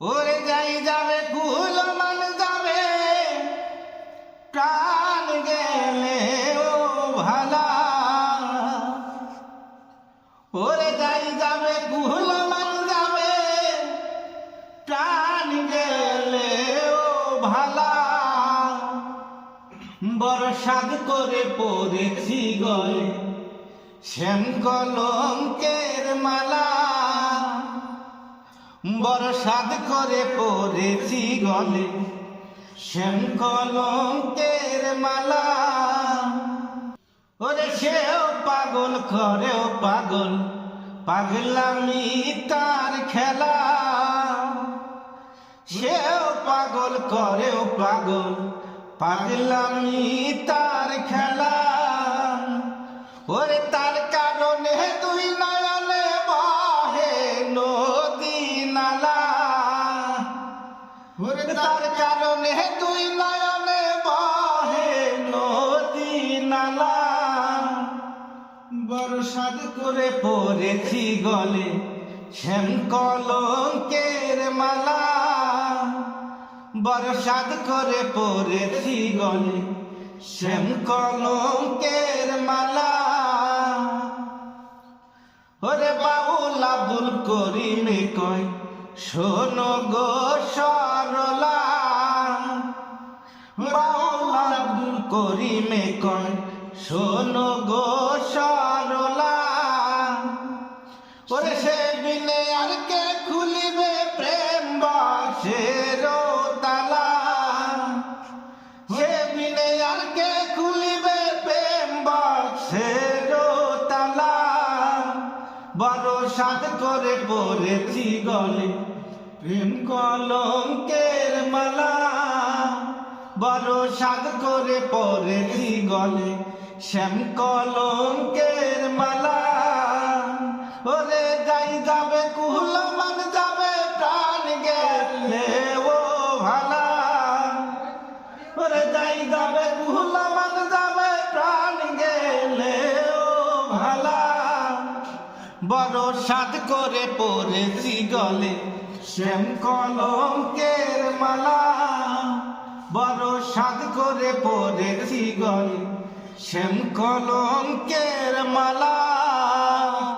ওরে যাই যাবে কুল মান যাবে প্রাণ গেলে ও ভালা। ওরে যাই যাবে কুল মান যাবে প্রাণ গেলে ও ভালা। বরসাদ করে পড়েছি গলে শ্যাম কলঙ্কের মালা। বরসাদ করে পড়েছি গলে শ্যাম কলঙ্কের মালা। ওরে সেও পাগল করেও পাগল পাগলামি তার খেলা। সেও পাগল করেও পাগল পাগলামি তার খেলা। ওরে তার কারণে তুই নয়নে বহে নদী নালা। ওরে তার কারণে তুই নয়নে বহে নদী নালা। বরসাদ করে পড়েছি গলে শ্যাম কলঙ্কের মালা। বরসাদ করে পড়েছি গলে শ্যাম কলঙ্কের মালা। ওরে বাউল আব্দুল করিমে কয় শোনো গো সরলা। বাউল আব্দুল করিমে কয় শোনো গো সরলা। ওরে সে বিনে আর কে খুলিবে প্রেম বাসের তালা। সে বিনে আর কে খুলিবে প্রেম বাসের তালা। বরসাদ করে পড়েছি গলে প্রেম কলঙ্কের মালা। বরসাদ করে পড়েছি গলে শ্যাম কলঙ্কের মালা। ওরে যাই যাবে কুল মান যাবে প্রাণ গেলে ও ভালা। ওরে যাই যাবে কুল মান যাবে প্রাণ গেলে ও ভালা। বরসাদ করে পড়েছি গলে শ্যাম কলঙ্কের মালা। বরসাদ করে পড়েছি গলে শ্যাম কলঙ্কের মালা।